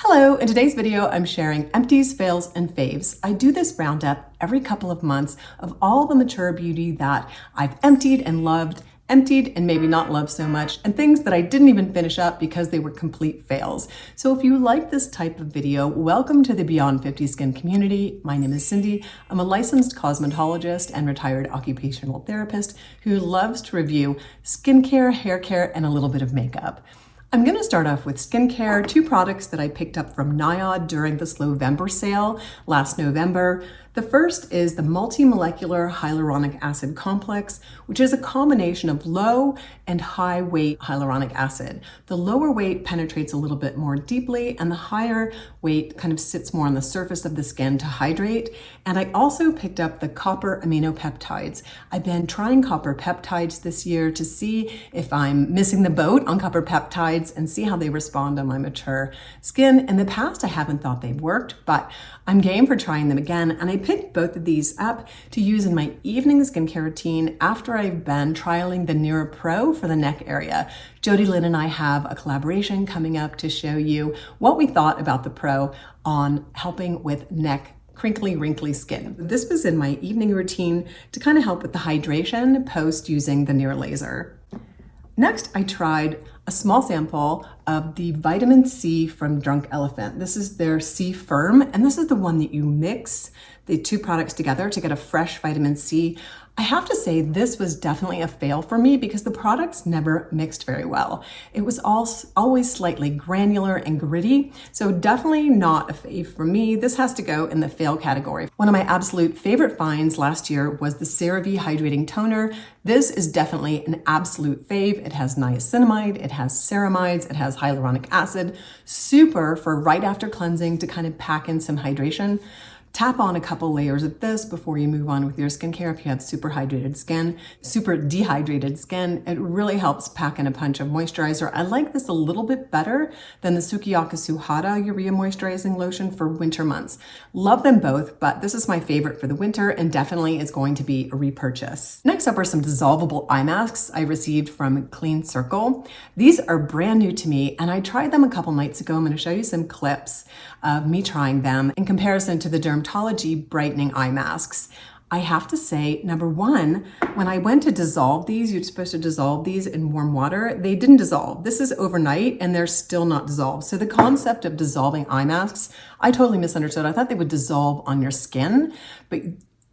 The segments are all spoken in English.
Hello, in today's video, I'm sharing empties, fails, and faves. I do this roundup every couple of months of all the mature beauty that I've emptied and loved, emptied and maybe not loved so much, and things that I didn't even finish up because they were complete fails. So if you like this type of video, welcome to the Beyond 50 Skin community. My name is Cindy. I'm a licensed cosmetologist and retired occupational therapist who loves to review skincare, hair care, and a little bit of makeup. I'm going to start off with skincare, two products that I picked up from NIOD during the Slowvember sale last November. The first is the multi-molecular hyaluronic acid complex, which is a combination of low and high weight hyaluronic acid. The lower weight penetrates a little bit more deeply, and the higher weight kind of sits more on the surface of the skin to hydrate. And I also picked up the copper aminopeptides. I've been trying copper peptides this year to see if I'm missing the boat on copper peptides and see how they respond on my mature skin. In the past, I haven't thought they worked, but I'm game for trying them again. And I picked both of these up to use in my evening skincare routine after I've been trialing the Nira Pro for the neck area. Jody Lynn and I have a collaboration coming up to show you what we thought about the Pro on helping with neck crinkly, wrinkly skin. This was in my evening routine to kind of help with the hydration post using the Nira laser. Next, I tried a small sample of the vitamin C from Drunk Elephant. This is their C Firm, and this is the one that you mix the two products together to get a fresh vitamin C. I have to say this was definitely a fail for me because the products never mixed very well. It was always slightly granular and gritty, so definitely not a fave for me. This has to go in the fail category. One of my absolute favorite finds last year was the CeraVe Hydrating Toner. This is definitely an absolute fave. It has niacinamide, it has ceramides, it has hyaluronic acid. Super for right after cleansing to kind of pack in some hydration. Tap on a couple layers of this before you move on with your skincare if you have super hydrated skin, super dehydrated skin. It really helps pack in a punch of moisturizer. I like this a little bit better than the Tsukiyaka Suhada Urea Moisturizing Lotion for winter months. Love them both, but this is my favorite for the winter and definitely is going to be a repurchase. Next up are some dissolvable eye masks I received from Clean Circle. These are brand new to me and I tried them a couple nights ago. I'm going to show you some clips of me trying them in comparison to the Dermatology brightening eye masks. I have to say, number one, when I went to dissolve these, you're supposed to dissolve these in warm water. They didn't dissolve. This is overnight and they're still not dissolved. So the concept of dissolving eye masks, I totally misunderstood. I thought they would dissolve on your skin, but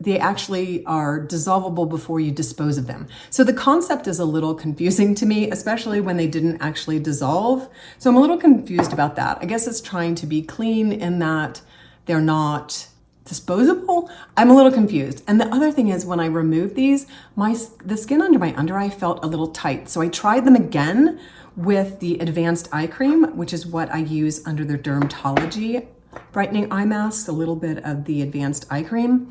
they actually are dissolvable before you dispose of them. So the concept is a little confusing to me, especially when they didn't actually dissolve. So I'm a little confused about that. I guess it's trying to be clean in that they're not disposable. I'm a little confused. And the other thing is when I removed these, the skin under my under eye felt a little tight. So I tried them again with the Advanced Eye Cream, which is what I use under their Dermatology brightening eye masks, a little bit of the Advanced Eye Cream.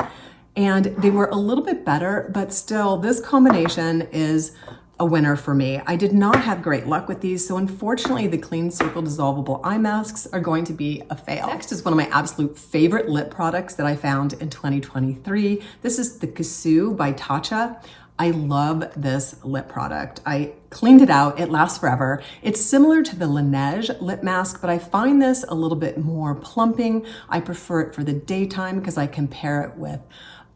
And they were a little bit better, but still this combination is a winner for me. I did not have great luck with these, so unfortunately the Clean Circle dissolvable eye masks are going to be a fail. Next is one of my absolute favorite lip products that I found in 2023. This is the Kissu by Tatcha. I love this lip product. I cleaned it out, it lasts forever. It's similar to the Laneige lip mask, but I find this a little bit more plumping. I prefer it for the daytime because I can pair it with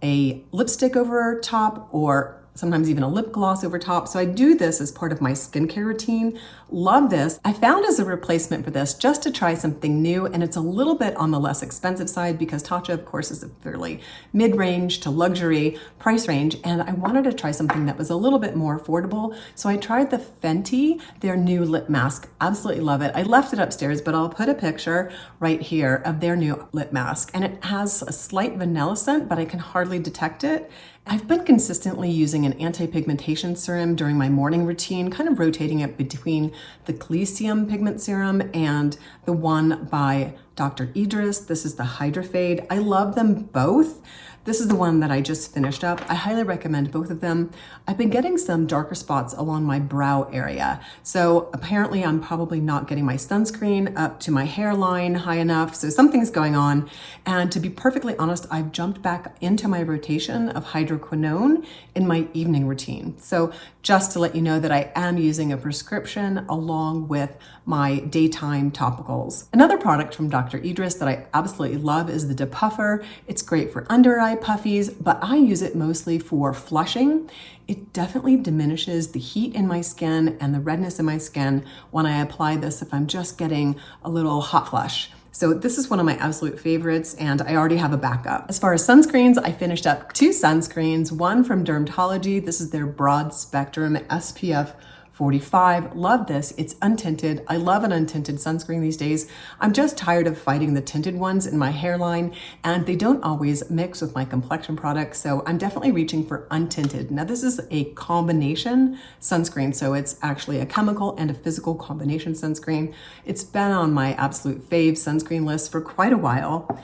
a lipstick over top or sometimes even a lip gloss over top. So I do this as part of my skincare routine. Love this. I found as a replacement for this just to try something new, and it's a little bit on the less expensive side because Tatcha, of course, is a fairly mid-range to luxury price range, and I wanted to try something that was a little bit more affordable. So I tried the Fenty, their new lip mask. Absolutely love it. I left it upstairs, but I'll put a picture right here of their new lip mask, and it has a slight vanilla scent, but I can hardly detect it. I've been consistently using an anti-pigmentation serum during my morning routine, kind of rotating it between the Coliseum pigment serum and the one by Dr. Idris. This is the Hydra Fade. I love them both. This is the one that I just finished up. I highly recommend both of them. I've been getting some darker spots along my brow area. So apparently I'm probably not getting my sunscreen up to my hairline high enough. So something's going on. And to be perfectly honest, I've jumped back into my rotation of hydroquinone in my evening routine. So just to let you know that I am using a prescription along with my daytime topicals. Another product from Dr. Idris that I absolutely love is the Depuffer. It's great for under eye puffies, but I use it mostly for flushing. It definitely diminishes the heat in my skin and the redness in my skin when I apply this if I'm just getting a little hot flush. So this is one of my absolute favorites, and I already have a backup. As far as sunscreens, I finished up 2 sunscreens, one from Dermatology. This is their broad spectrum SPF 45. Love this. It's untinted. I love an untinted sunscreen these days. I'm just tired of fighting the tinted ones in my hairline, and they don't always mix with my complexion products, so I'm definitely reaching for untinted. Now this is a combination sunscreen, so it's actually a chemical and a physical combination sunscreen. It's been on my absolute fave sunscreen list for quite a while.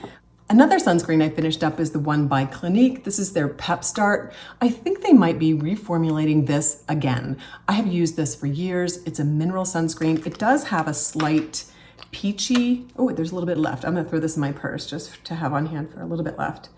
Another sunscreen I finished up is the one by Clinique. This is their Pep Start. I think they might be reformulating this again. I have used this for years. It's a mineral sunscreen. It does have a slight peachy, oh, there's a little bit left. I'm gonna throw this in my purse just to have on hand for a little bit left.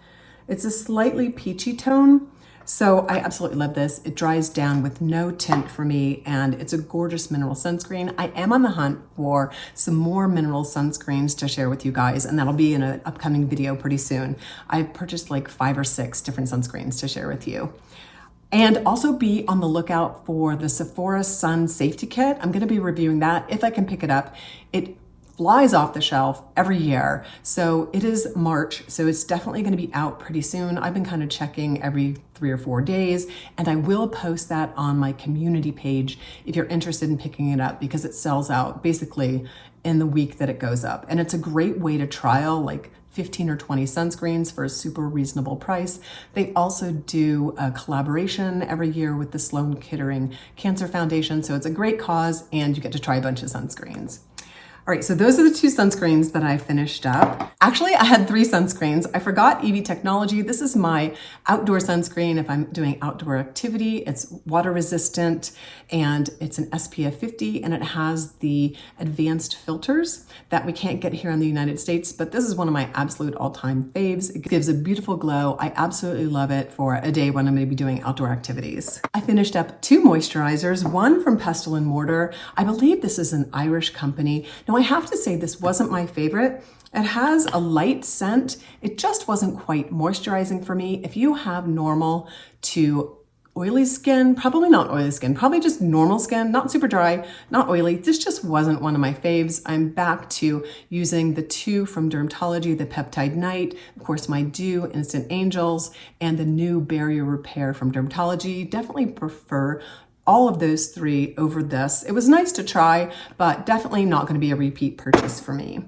It's a slightly peachy tone. So I absolutely love this. It dries down with no tint for me, and it's a gorgeous mineral sunscreen. I am on the hunt for some more mineral sunscreens to share with you guys, and that'll be in an upcoming video pretty soon. I've purchased like 5 or 6 different sunscreens to share with you. And also be on the lookout for the Sephora Sun Safety Kit. I'm gonna be reviewing that if I can pick it up. It flies off the shelf every year. So it is March, so it's definitely gonna be out pretty soon. I've been kind of checking every 3 or 4 days, and I will post that on my community page if you're interested in picking it up, because it sells out basically in the week that it goes up. And it's a great way to trial like 15 or 20 sunscreens for a super reasonable price. They also do a collaboration every year with the Sloan Kettering Cancer Foundation. So it's a great cause, and you get to try a bunch of sunscreens. All right, so those are the 2 sunscreens that I finished up. Actually, I had 3 sunscreens. I forgot EV Technology. This is my outdoor sunscreen if I'm doing outdoor activity. It's water resistant, and it's an SPF 50, and it has the advanced filters that we can't get here in the United States, but this is one of my absolute all-time faves. It gives a beautiful glow. I absolutely love it for a day when I'm gonna be doing outdoor activities. I finished up 2 moisturizers, one from Pestil and Mortar. I believe this is an Irish company. Now, I have to say this wasn't my favorite. It has a light scent. It just wasn't quite moisturizing for me. If you have normal to oily skin, probably not oily skin, probably just normal skin, not super dry, not oily. This just wasn't one of my faves. I'm back to using the 2 from Dermatology, the Peptide Night, of course my Dew Instant Angels, and the new Barrier Repair from Dermatology. Definitely prefer all of those 3 over this. It was nice to try, but definitely not going to be a repeat purchase for me.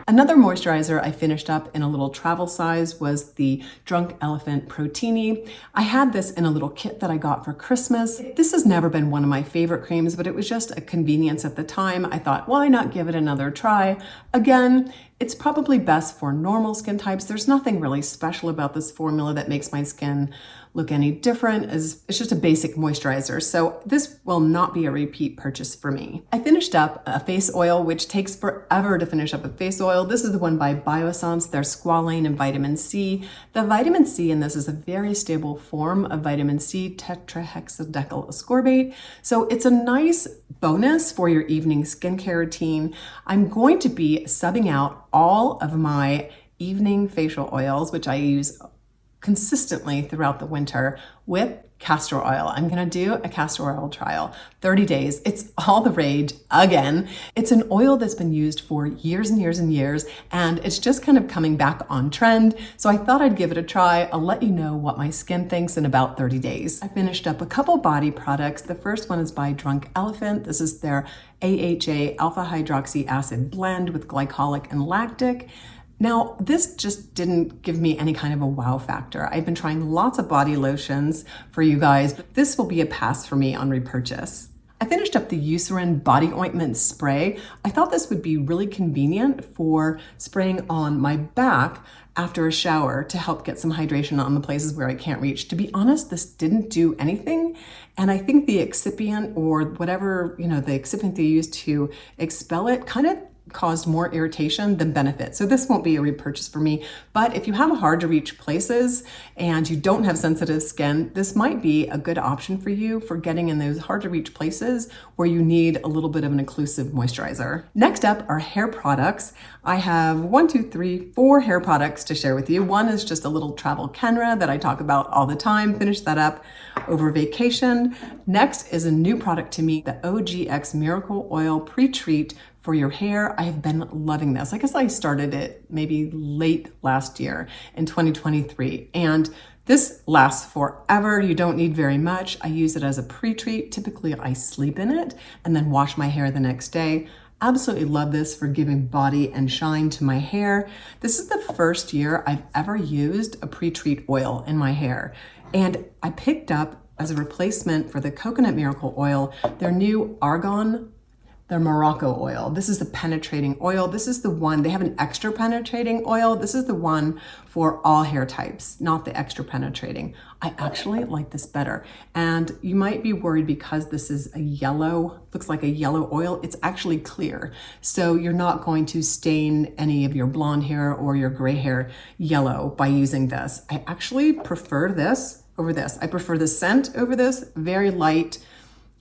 Another moisturizer I finished up in a little travel size was the Drunk Elephant Protini. I had this in a little kit that I got for Christmas. This has never been one of my favorite creams, but it was just a convenience at the time. I thought, why not give it another try? Again, it's probably best for normal skin types. There's nothing really special about this formula that makes my skin look any different. It's just a basic moisturizer. So this will not be a repeat purchase for me. I finished up a face oil, which takes forever to finish up a face oil. This is the one by Biossance, their squalane and vitamin C. The vitamin C in this is a very stable form of vitamin C, tetrahexadecyl ascorbate. So it's a nice bonus for your evening skincare routine. I'm going to be subbing out all of my evening facial oils, which I use consistently throughout the winter, with castor oil. I'm gonna do a castor oil trial, 30 days. It's all the rage again. It's an oil that's been used for years and years and years, and it's just kind of coming back on trend. So I thought I'd give it a try. I'll let you know what my skin thinks in about 30 days. I finished up a couple body products. The first one is by Drunk Elephant. This is their AHA alpha hydroxy acid blend with glycolic and lactic. Now, this just didn't give me any kind of a wow factor. I've been trying lots of body lotions for you guys, but this will be a pass for me on repurchase. I finished up the Eucerin Body Ointment Spray. I thought this would be really convenient for spraying on my back after a shower to help get some hydration on the places where I can't reach. To be honest, this didn't do anything. And I think the excipient or whatever, the excipient they use to expel it kind of caused more irritation than benefit. So this won't be a repurchase for me, but if you have hard to reach places and you don't have sensitive skin, this might be a good option for you for getting in those hard to reach places where you need a little bit of an occlusive moisturizer. Next up are hair products. I have 4 hair products to share with you. One is just a little travel Kenra that I talk about all the time. Finished that up over vacation. Next is a new product to me, the OGX Miracle Oil Pre-Treat for your hair. I have been loving this. I guess I started it maybe late last year in 2023. And this lasts forever. You don't need very much. I use it as a pre-treat. Typically I sleep in it and then wash my hair the next day. Absolutely love this for giving body and shine to my hair. This is the first year I've ever used a pre-treat oil in my hair. And I picked up as a replacement for the Coconut Miracle Oil, their new Argan their Morocco oil. This is the penetrating oil. This is the one, they have an extra penetrating oil. This is the one for all hair types, not the extra penetrating. I actually like this better. And you might be worried because this is a yellow, looks like a yellow oil. It's actually clear. So you're not going to stain any of your blonde hair or your gray hair yellow by using this. I actually prefer this over this. I prefer the scent over this, very light,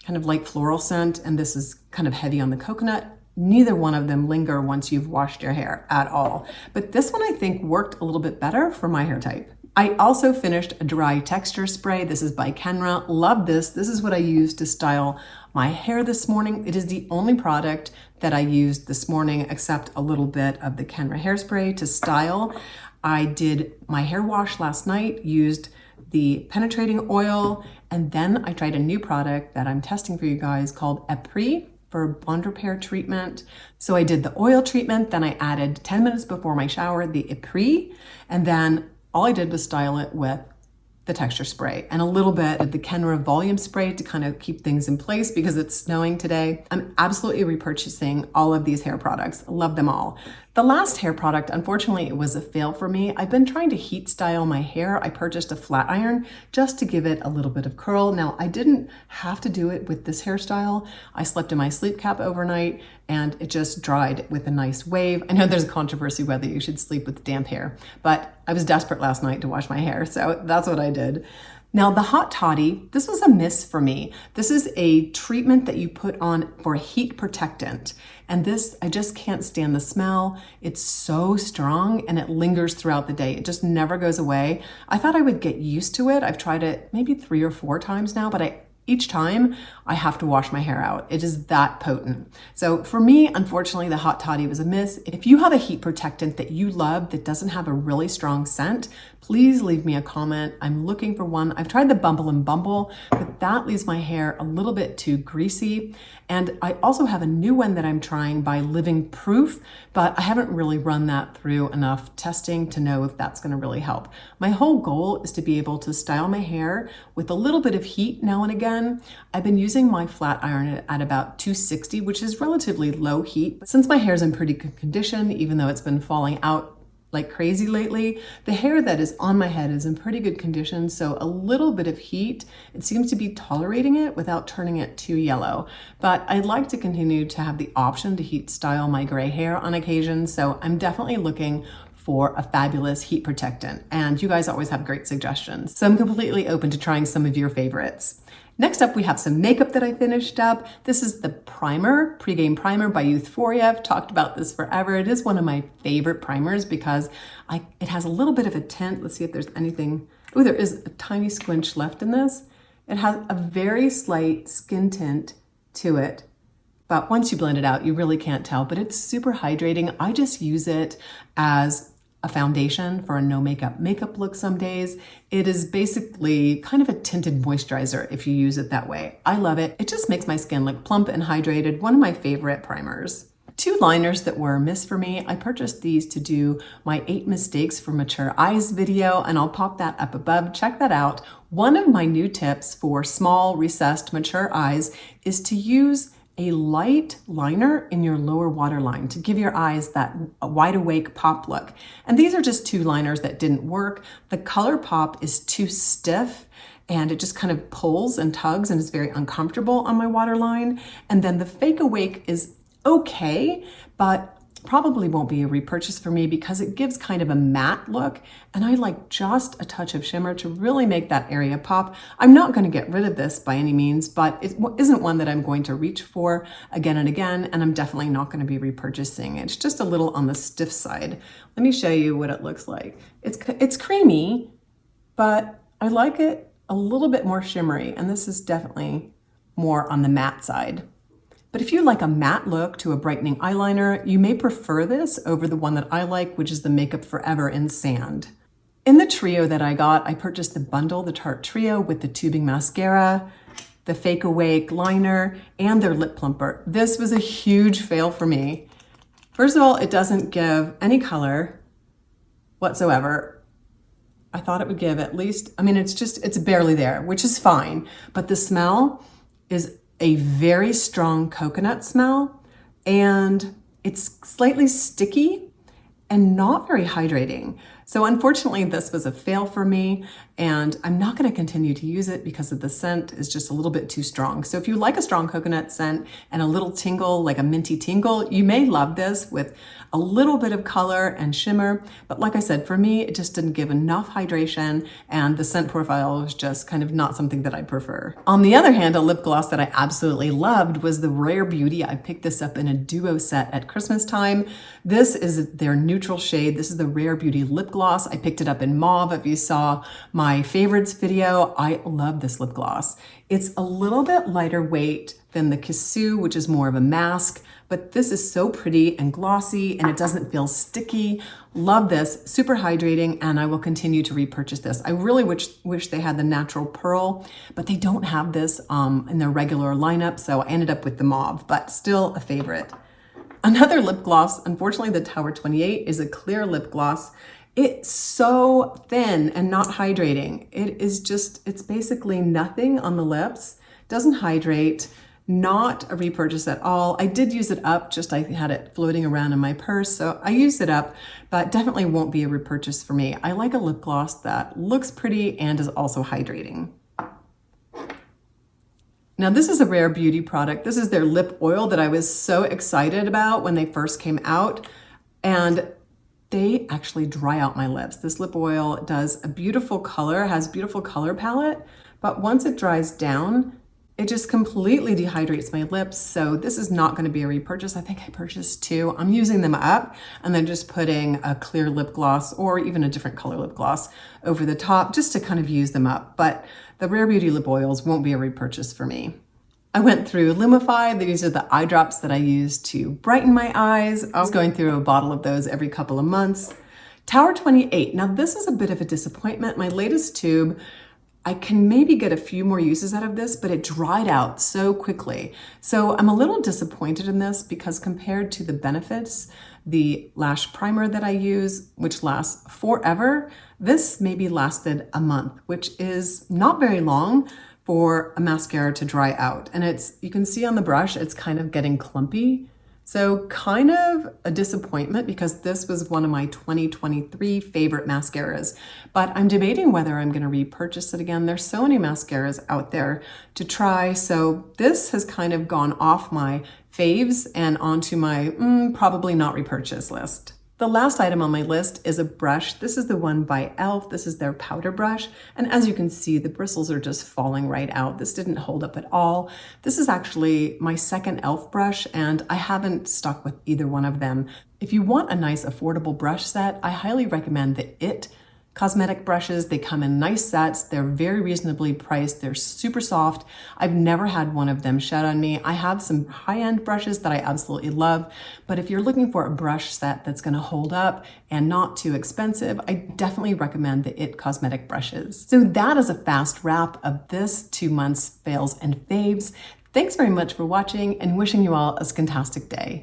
kind of light floral scent, and this is kind of heavy on the coconut. Neither one of them linger once you've washed your hair at all. But this one I think worked a little bit better for my hair type. I also finished a dry texture spray. This is by Kenra. Love this. This is what I used to style my hair this morning. It is the only product that I used this morning except a little bit of the Kenra hairspray to style. I did my hair wash last night, used the penetrating oil, and then I tried a new product that I'm testing for you guys called Empties for bond repair treatment. So I did the oil treatment, then I added 10 minutes before my shower, the Empties, and then all I did was style it with the texture spray and a little bit of the Kenra volume spray to kind of keep things in place because it's snowing today. I'm absolutely repurchasing all of these hair products. Love them all. The last hair product, unfortunately, it was a fail for me. I've been trying to heat style my hair. I purchased a flat iron just to give it a little bit of curl. Now, I didn't have to do it with this hairstyle. I slept in my sleep cap overnight and it just dried with a nice wave. I know there's a controversy whether you should sleep with damp hair, but I was desperate last night to wash my hair, so that's what I did. Now the Hot Toddy, this was a miss for me. This is a treatment that you put on for a heat protectant. And this, I just can't stand the smell. It's so strong and it lingers throughout the day. It just never goes away. I thought I would get used to it. I've tried it maybe 3 or 4 times now, but each time I have to wash my hair out. It is that potent. So for me, unfortunately, the Hot Toddy was a miss. If you have a heat protectant that you love that doesn't have a really strong scent, please leave me a comment. I'm looking for one. I've tried the Bumble and Bumble, but that leaves my hair a little bit too greasy. And I also have a new one that I'm trying by Living Proof, but I haven't really run that through enough testing to know if that's gonna really help. My whole goal is to be able to style my hair with a little bit of heat now and again. I've been using my flat iron at about 260, which is relatively low heat. Since my hair's in pretty good condition, even though it's been falling out like crazy lately, the hair that is on my head is in pretty good condition, so a little bit of heat, it seems to be tolerating it without turning it too yellow. But I'd like to continue to have the option to heat style my gray hair on occasion, so I'm definitely looking for a fabulous heat protectant, and you guys always have great suggestions. So I'm completely open to trying some of your favorites. Next up, we have some makeup that I finished up. This is the primer, Pre-Game Primer by Euphoria. I've talked about this forever. It is one of my favorite primers because it has a little bit of a tint. Let's see if there's anything. Oh, there is a tiny squinch left in this. It has a very slight skin tint to it, but once you blend it out, you really can't tell, but it's super hydrating. I just use it as a foundation for a no makeup look some days. It is basically kind of a tinted moisturizer if you use it that way. I love it. It just makes my skin look plump and hydrated. One of my favorite primers. Two liners that were a miss for me. I purchased these to do my 8 mistakes for mature eyes video, and I'll pop that up above. Check that out. One of my new tips for small, recessed, mature eyes is to use a light liner in your lower waterline to give your eyes that wide awake pop look. And these are just two liners that didn't work. The color pop is too stiff and it just kind of pulls and tugs and is very uncomfortable on my waterline. And then the Fake Awake is okay, but probably won't be a repurchase for me because it gives kind of a matte look, and I like just a touch of shimmer to really make that area pop. I'm not going to get rid of this by any means, but it isn't one that I'm going to reach for again and again, and I'm definitely not going to be repurchasing. It's just a little on the stiff side. Let me show you what it looks like. It's creamy, but I like it a little bit more shimmery, and this is definitely more on the matte side. But if you like a matte look to a brightening eyeliner, you may prefer this over the one that I like, which is the Makeup Forever in Sand. In the trio that I got, I purchased the bundle, the Tarte Trio, with the tubing mascara, the Fake Awake liner, and their lip plumper. This was a huge fail for me. First of all, it doesn't give any color whatsoever. I thought it would give at least, it's barely there, which is fine. But the smell is a very strong coconut smell, and it's slightly sticky and not very hydrating. So unfortunately, this was a fail for me, and I'm not going to continue to use it because of the scent is just a little bit too strong. So if you like a strong coconut scent and a little tingle, like a minty tingle, you may love this with a little bit of color and shimmer. But like I said, for me, it just didn't give enough hydration, and the scent profile was just kind of not something that I prefer. On the other hand, a lip gloss that I absolutely loved was the Rare Beauty. I picked this up in a duo set at Christmas time. This is their neutral shade. This is the Rare Beauty lip gloss. I picked it up in mauve. If you saw my favorites video, I love this lip gloss. It's a little bit lighter weight than the Kissou, which is more of a mask, but this is so pretty and glossy, and it doesn't feel sticky. Love this, super hydrating, and I will continue to repurchase this. I really wish they had the natural pearl, but they don't have this in their regular lineup, so I ended up with the mauve, but still a favorite. Another lip gloss, unfortunately the Tower 28, is a clear lip gloss. It's so thin and not hydrating. It's basically nothing on the lips, doesn't hydrate, not a repurchase at all. I did use it up, I had it floating around in my purse, so I used it up, but definitely won't be a repurchase for me. I like a lip gloss that looks pretty and is also hydrating. Now this is a Rare Beauty product. This is their lip oil that I was so excited about when they first came out, and they actually dry out my lips. This lip oil does a beautiful color, has beautiful color palette, but once it dries down, it just completely dehydrates my lips. So this is not going to be a repurchase. I think I purchased 2. I'm using them up and then just putting a clear lip gloss or even a different color lip gloss over the top just to kind of use them up. But the Rare Beauty lip oils won't be a repurchase for me. I went through Lumify. These are the eye drops that I use to brighten my eyes. I was going through a bottle of those every couple of months. Tower 28. Now this is a bit of a disappointment. My latest tube, I can maybe get a few more uses out of this, but it dried out so quickly. So I'm a little disappointed in this because compared to the Benefits, the lash primer that I use, which lasts forever, this maybe lasted a month, which is not very long for a mascara to dry out. And you can see on the brush, it's kind of getting clumpy. So kind of a disappointment because this was one of my 2023 favorite mascaras, but I'm debating whether I'm gonna repurchase it again. There's so many mascaras out there to try. So this has kind of gone off my faves and onto my probably not repurchase list. The last item on my list is a brush. This is the one by e.l.f. This is their powder brush. And as you can see, the bristles are just falling right out. This didn't hold up at all. This is actually my second e.l.f. brush, and I haven't stuck with either one of them. If you want a nice affordable brush set, I highly recommend the IT cosmetic brushes. They come in nice sets. They're very reasonably priced. They're super soft. I've never had one of them shed on me. I have some high-end brushes that I absolutely love, but if you're looking for a brush set that's going to hold up and not too expensive, I definitely recommend the IT cosmetic brushes. So that is a fast wrap of this 2 months fails and faves. Thanks very much for watching and wishing you all a skintastic day.